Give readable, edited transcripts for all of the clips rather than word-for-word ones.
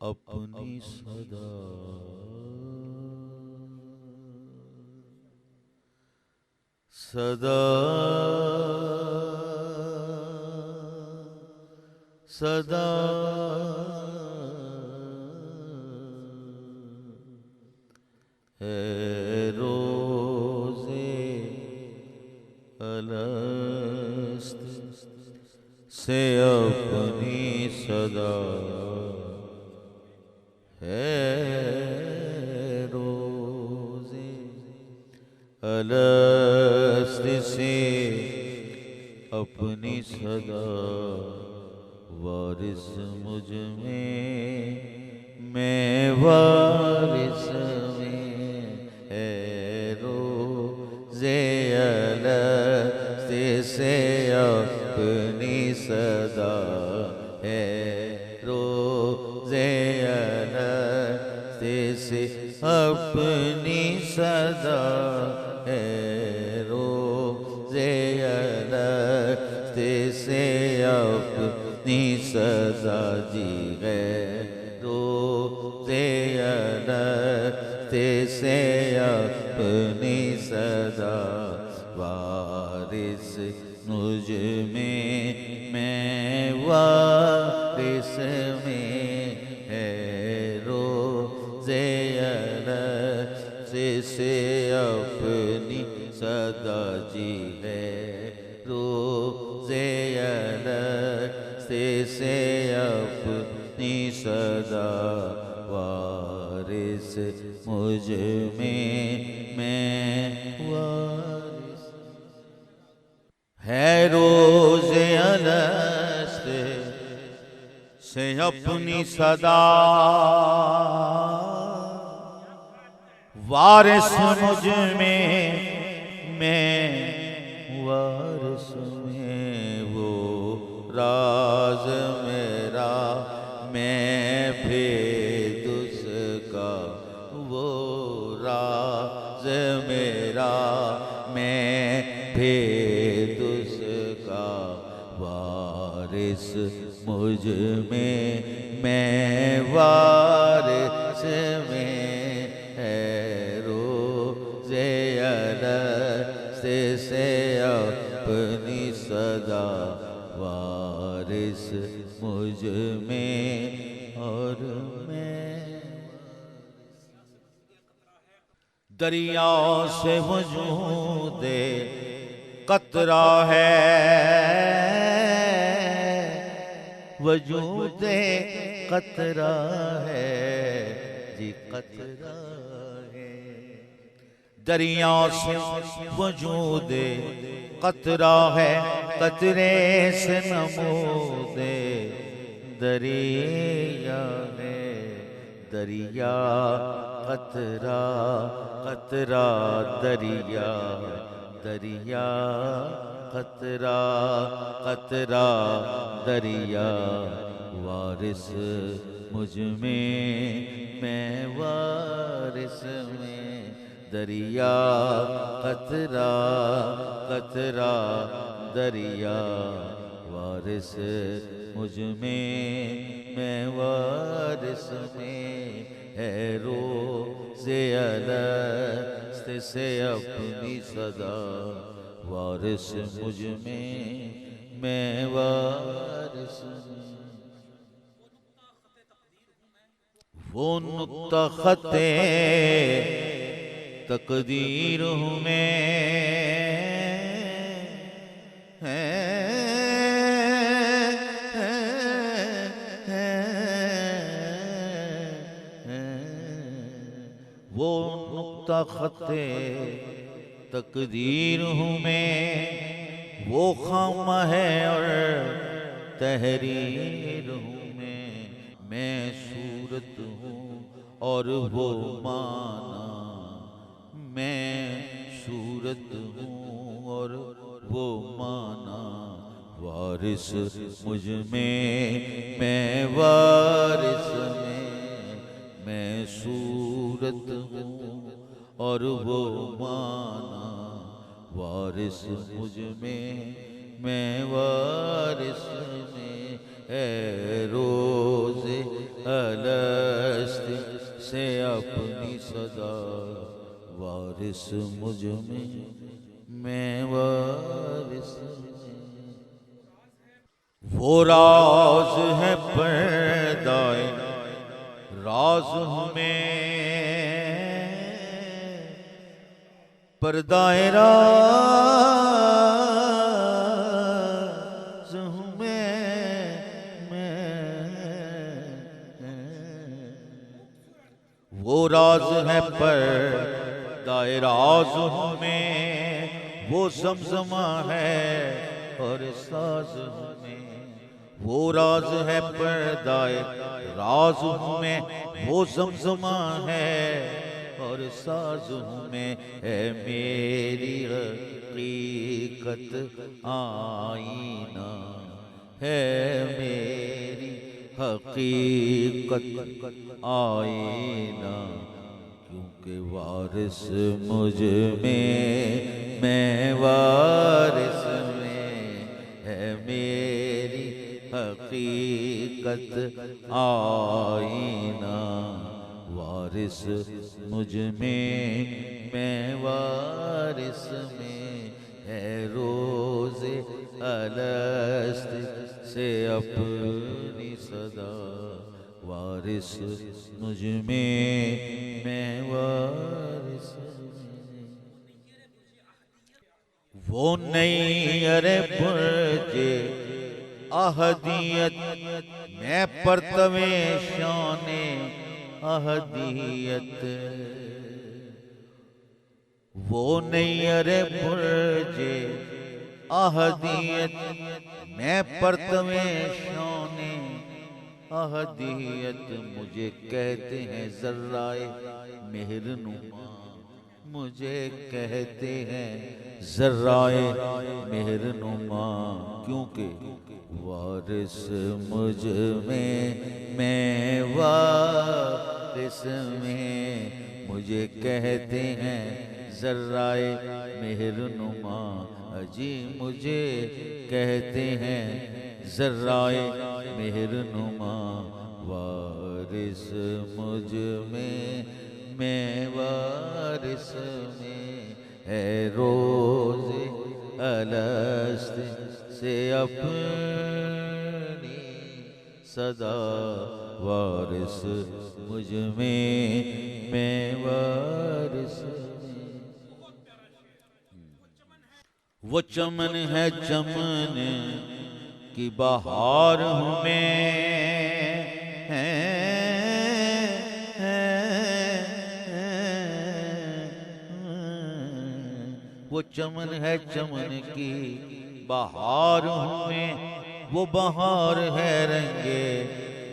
अपनी सदा सदा सदा है रोज़े अलस्त से अपनी सदा है रोज़े अलस्त से अपनी सदा वारिस मुझ में मैं वारिस में है रोज़े अलस्त से अपनी सदा है रोज़े अलस्त से अपनी सदा है रोज़े अलस्त से अपनी सदा जी है रोज़े अलस्त से अपनी सदा वारिस मुझ में मैं वारिस में है रोज़े अलस्त से अपनी सदा जी है रोज़े अलस्त से अपनी सदा वारिस मुझ में मैं वारिस है रोज़े अलस्त से अपनी सदा वारिस मुझ में मैं वारिस में वो राज मेरा मैं भेद उसका वो राज मेरा मैं भेद उसका वारिस मुझ में मैं वारिस में है रोज़े अलस्त से अपनी सदा वारिस मुझ में और मैं दरिया से वजूदे कतरा है वजूदे कतरा है जी कतरा है दरिया से वजूदे कतरा है कतरे से नमूदे दरिया है दरिया कतरा कतरा दरिया दरिया कतरा कतरा दरिया वारिस मुझ में मैं वारिस में दरिया कतरा कतरा दरिया वारिस मुझ में मैं वारिस में है रोज़े अलस्त से अपनी सदा, वारिस मुझ में मैं वारिस में। वो नुक्ता ख़ते तकदीर हूँ मैं, वो नुक्ता ख़ते तकदीर हूँ मैं, वो खामा है और तहरीर हूँ मैं सूरत हूँ और वो माना, मैं सूरत हूँ और वो माना, वारिस मुझ में मैं वारिस में, मैं सूरत हूँ और वो माना, वारिस मुझ में मैं वारिस में। है रोज़े अलस्त से अपनी सदा, वारिस मुझ में मैं वारिस में। वो राज है पर्दाए राज हूँ मैं, पर्दाए राज हूँ वो राज है पर्दाए राज हूँ मैं, वो ज़मज़मा है और साज हूँ मैं। वो राज है पर्दाए राज हूँ मैं, वो ज़मज़मा है और साज हूँ मैं। है मेरी हकीकत आईना, है मेरी हकीकत आईना, क्योंकि वारिस मुझ में मैं वारिस में। है मेरी हकीकत आईना, वारिस मुझ में मैं वारिस में। है रोज़े अलस्त से अपनी सदा, वारिस मुझ में मैं वारिस में। वो नैयर बुर्जे अहदियत मैं परतवे शाने अहदियत, वो नैयर बुर्जे अहदियत मैं परतवे शाने अहदियत। मुझे कहते हैं ज़र्राए मेहरनुमा, मुझे कहते हैं ज़र्राए मेहरनुमा, क्योंकि वारिस मुझ में मैं वारिस में। मुझे कहते हैं ज़र्राए मेहरनुमा, अजी मुझे कहते हैं ज़र्राए मेहरनुमा, वारिस मुझ में मैं वारिस में। है रोज़े अलस्त से अपनी सदा, वारिस मुझ में मैं वारिस में। वो चमन है चमन की बहार हूँ मैं, वो चमन है चमन की बहार हूँ मैं, वो बहार है रंगे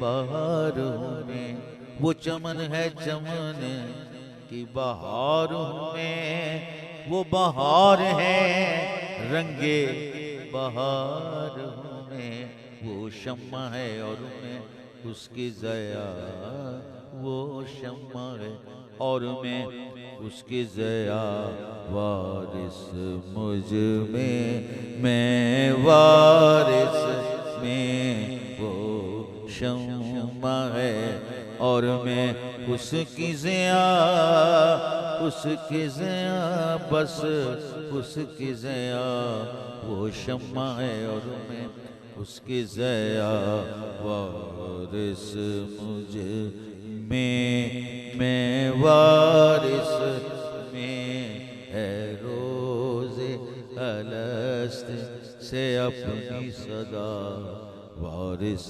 बहार हूँ मैं। वो चमन है चमन की बहार हूँ मैं, वो बहार है रंगे बहार हूँ मैं। वो शम्मा है और मैं उसकी ज़या, वो शम्मा है और मैं उसकी ज़या, वारिस मुझ में मैं वारिस में। वो शम्मा है और मैं उसकी ज़या, उसकी ज़िया, बस उसकी ज़िया, वो शम्मा है और मैं उसकी ज़िया। वारिस मुझ में वारिस में है रोज़े अलस्त से अपनी सदा। वारिस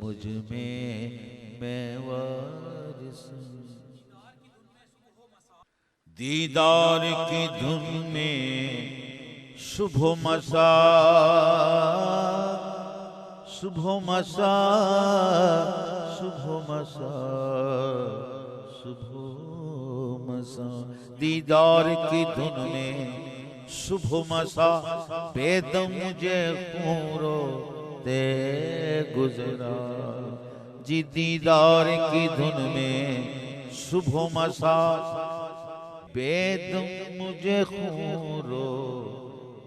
मुझ में मैं वारिस। दीदार की धुन में सुबह मसा, सुबह मसा, सुबह मसा, सुबह मसा। दीदार की धुन में सुबह मसा, बेदम मुझे खूरो दे गुजरा। जी दीदार की धुन में सुबह मसा, बेदम मुझे खूरो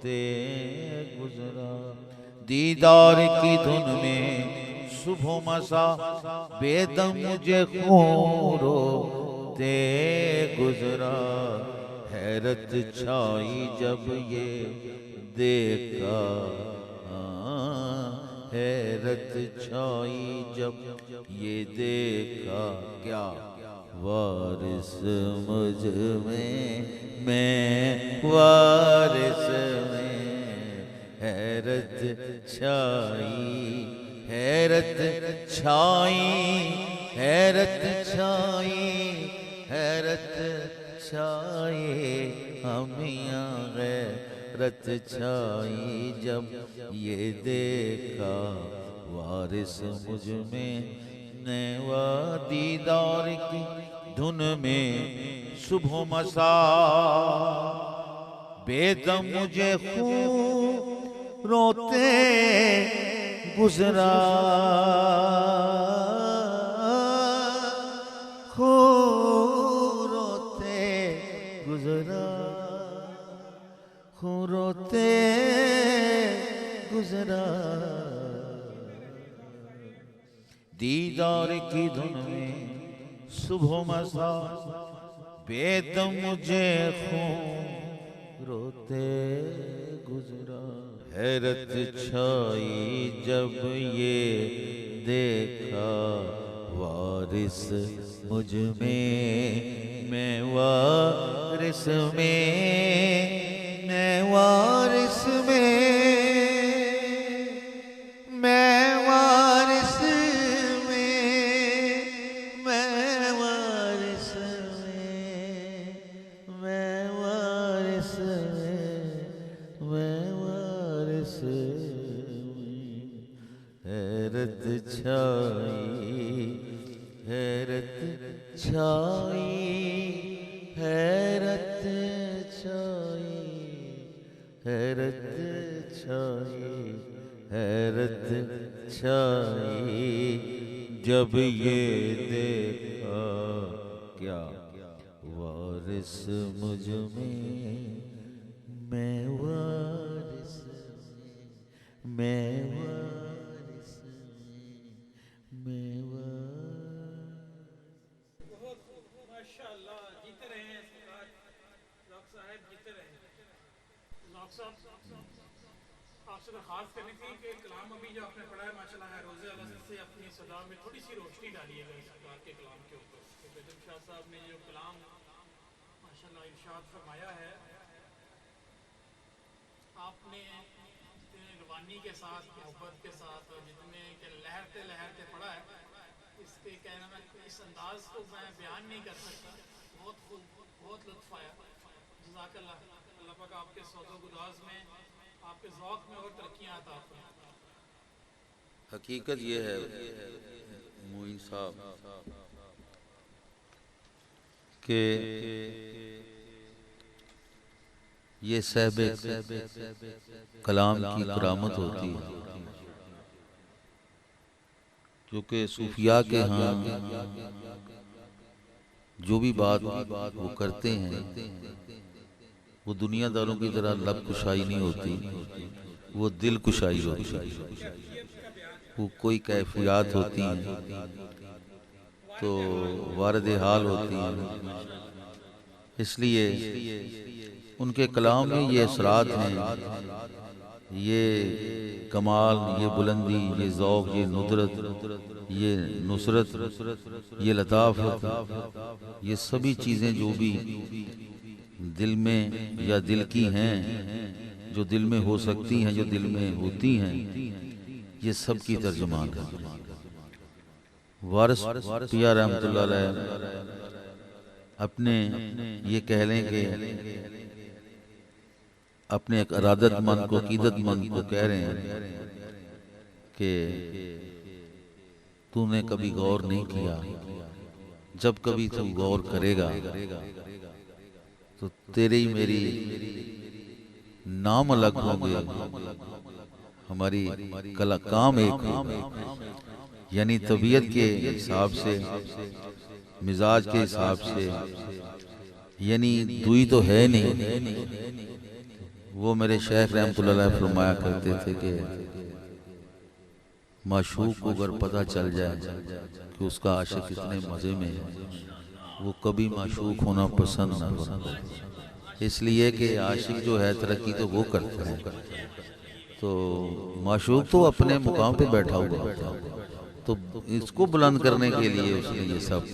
दे गुजरा। दीदार की धुन में सुबह मसा, बेदम मुझे खूरो दे गुजरा। हैरत छाई जब ये देखा, हैरत छाई जब ये देखा। क्या वारिस मुझ में मैं वारिस में। हैरत छाई, हैरत छाई, हैरत छाई, हैरत छाई, हमियाँ गैरत छाई जब ये देखा। वारिस मुझ में नवा, दीदार की धुन में सुबह मसा, बेदम मुझे खून रोते गुजरा। खून रोते गुजरा, खून रोते गुजरा। दीदार की धुन में सुबह मसा, बेदम मुझे खून रोते गुजरा। हैरत छाई जब ये देखा। वारिस मुझ में मैं वारिस में, मैं वारिस में, मैं वारिस में, मैं वारिस में, मैं वारिस में, मैं वारिस में। हैरत छाई, हैरत छाई, हैरत छाई, हैरत छाई, हैरत छाई जब ये देखा। क्या वारिस मुझ में मैं वारिस में, मैं वारिस में, मैं माशाअल्लाह, जीते रहे हैं सरकार, डॉक्टर साहब जीते रहे हैं। डॉक्टर साहब, आपसे दरख्वास्त करनी थी कि कलाम अभी जो आपने पढ़ा है माशाल्लाह है, रोज़े अलस्त से अपनी सदा में थोड़ी सी रोशनी डालिएगा इस सरकार के कलाम के ऊपर। तो बेगम शाह साहब ने जो कलाम माशाल्लाह इरशाद फरमाया है, आपने जितने रवानी के साथ, मोहब्बत के साथ और जितने के लहरते लहरते पढ़ा है, इसके कहना मैं इस अंदाज को मैं बयान नहीं कर सकता। बहुत खूब, बहुत लुत्फ आया। जज़ाकल्लाह। अल्लाह पाक आपके सौदो गुदाज में, आपके ज़ौक़ में और तरक्कियाँ अता फरमाए। हकीकत ये है मोइन साहब कि ये सहबे कलाम की करामत होती है, क्योंकि सूफिया के यहाँ जो भी बात वो करते हैं वो दुनियादारों की तरह लब कुशाई नहीं होती, वो दिल कुशाई होती है। वो कोई कैफियत होती हैं तो वारद हाल होती हैं, इसलिए उनके कलाम में ये असरात हैं, ये कमाल, ये बुलंदी, ये ज़ौक़, ये नुदरत, ये नुसरत, ये लताफ़त, ये सभी चीज़ें जो भी दिल में या दिल की हैं, जो दिल में हो सकती हैं, जो दिल में होती हैं, ये सब की तर्जुमान है। वारिस पिया रहमतुल्लाह अलैह अपने ये कह लें कि अपने एक इरादतमंद को, अकीदतमंद को कह रहे हैं कि तूने कभी गौर नहीं किया, जब कभी तू गौर करेगा तो तेरी मेरी नाम अलग होंगे, हमारी कला काम एक होगा। यानी तबीयत के हिसाब से, मिजाज के हिसाब से, यानी दुई तो है नहीं। वो मेरे शेख रहमतुल्लाह अलैह फरमाया करते थे कि माशूक को अगर पता चल जाए कि उसका आशिक कितने मज़े में है, वो कभी माशूक होना पसंद ना करता, इसलिए कि आशिक जो है तरक्की तो वो करता है, तो माशूक तो अपने मुकाम पे बैठा हुआ होता है। तो इसको बुलंद करने के लिए उसने ये सब,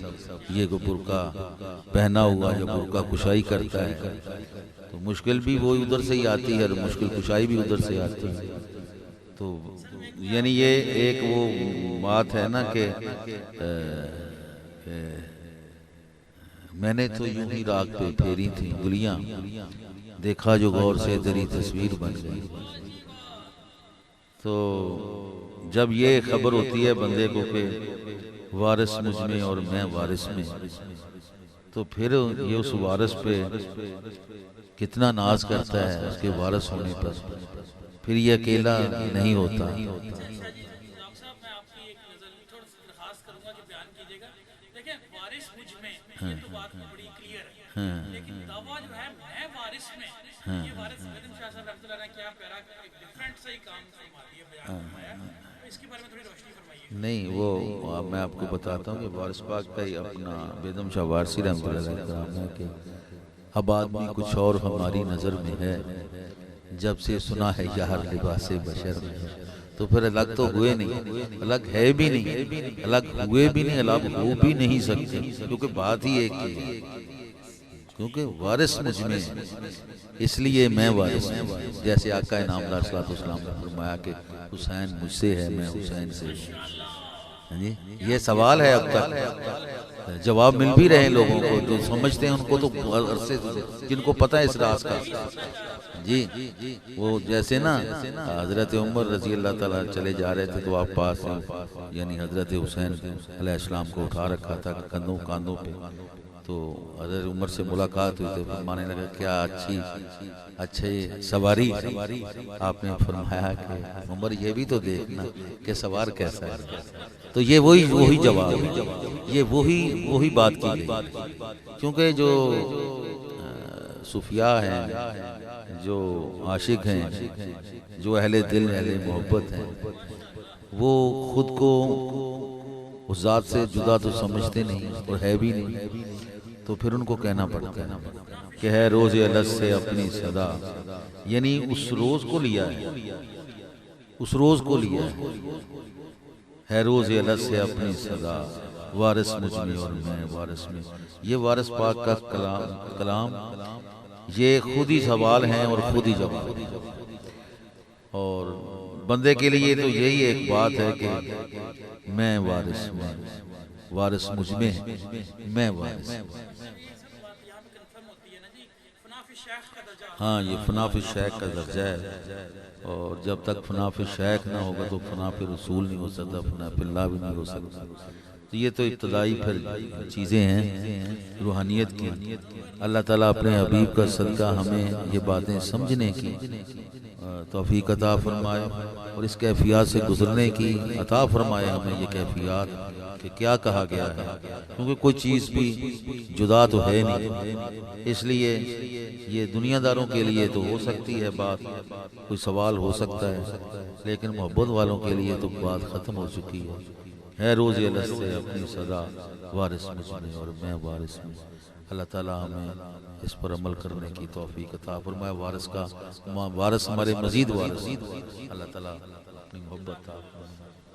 ये को बुर्का पहना हुआ, जो बुर्का कुशाई करता है, तो मुश्किल भी वो उधर से ही आती है और मुश्किल कुशाई भी उधर से आती है। तो यानी ये एक वो बात है ना कि मैंने तो यूं ही राग पे फेरी थी गुलियां, देखा जो गौर से तेरी तस्वीर बन गई। तो जब ये खबर होती है बंदे को कि वारिस मुझ में और मैं वारिस में, तो फिर ये उस वारिस पे कितना नाज करता है उसके वारिस होने पर, फिर ये अकेला नहीं होता। नहीं, वो मैं आपको बताता हूँ कि वारिस पाक का ही अपना बेदम शाह वारसी रहमतुल्लाह अलैह है कि अब आदमी कुछ और हमारी नज़र में है, जब से सुना है यार लिबासे बशर में, तो फिर अलग तो हुए नहीं, अलग है भी नहीं, अलग हुए भी नहीं, अलग हो भी नहीं सकते, क्योंकि बात ही एक है, क्योंकि वारिस मुझ में, इसलिए मैं वारिस हूं। जैसे आका नामदार सल्लल्लाहु अलैहि वसल्लम ने फरमाया कि हुसैन मुझसे है, मैं हुसैन से हूं। जी, ये सवाल है, अब तक जवाब मिल भी रहे हैं लोगों को, जो समझते हैं उनको तो अरसे, जिनको पता है इस राज का। जी, वो जैसे ना हजरत उमर रजी अल्लाह ताला चले जा रहे थे, तो आप पास यानी हजरत हुसैन अलैहिस्सलाम को उठा रखा था कांधों पे, तो हजरत उमर से मुलाकात हुई, तो माने लगा क्या अच्छी सवारी आपने फरमाया कि उमर ये भी तो देखना कि सवार कैसा है। तो ये वही जवाब है, ये वही बात की गई, क्योंकि जो सूफिया हैं, जो आशिक हैं, जो अहले दिल अहले मोहब्बत हैं, वो खुद को उस ज़ात से जुदा तो समझते नहीं और है भी नहीं, तो फिर उनको कहना पड़ता है कि है रोज़ अलग से अपनी सदा, यानी उस रोज़ को लिया है, उस रोज़ को लिया है रोज़ अलग से अपनी सदा, वारिस मुझ में और मैं वारिस में। ये वारिस पाक का कलाम ये खुद ही सवाल हैं और खुद ही जवाब, और बंदे के लिए तो यही एक बात है कि मैं वारिस में, वारिस मुझ में, मैं वारिस। हाँ, ये फनाफि शेख का दर्जा है, और जब तक फनाफि शेख ना होगा तो फनाफि रसूल नहीं हो सकता, फनाफिल्लाह भी नहीं हो सकता। तो ये तो इब्तदाई फिर चीज़ें हैं रूहानियत की। अल्लाह ताला अपने हबीब का सदका हमें ये बातें समझने की तौफीक अता फरमाए, और इस कैफियत से गुजरने की अता फरमाए हमें ये कैफियत कि क्या कहा गया है, क्योंकि कोई चीज़ भी जुदा तो है नहीं, इसलिए ये दुनियादारों के लिए तो हो सकती है बात, कोई सवाल हो सकता है, लेकिन मोहब्बत वालों के लिए तो बात ख़त्म हो चुकी है रोज़ अलग से अपनी सदा, वारिस मुझ में और मैं वारिस में। अल्लाह ताला हमें इस पर अमल करने की तौफीक अता फरमाए। वारिस का वारिस हमारे मजीद वारिस अल्लाह ताला अपनी मोहब्बत अता फरमाए।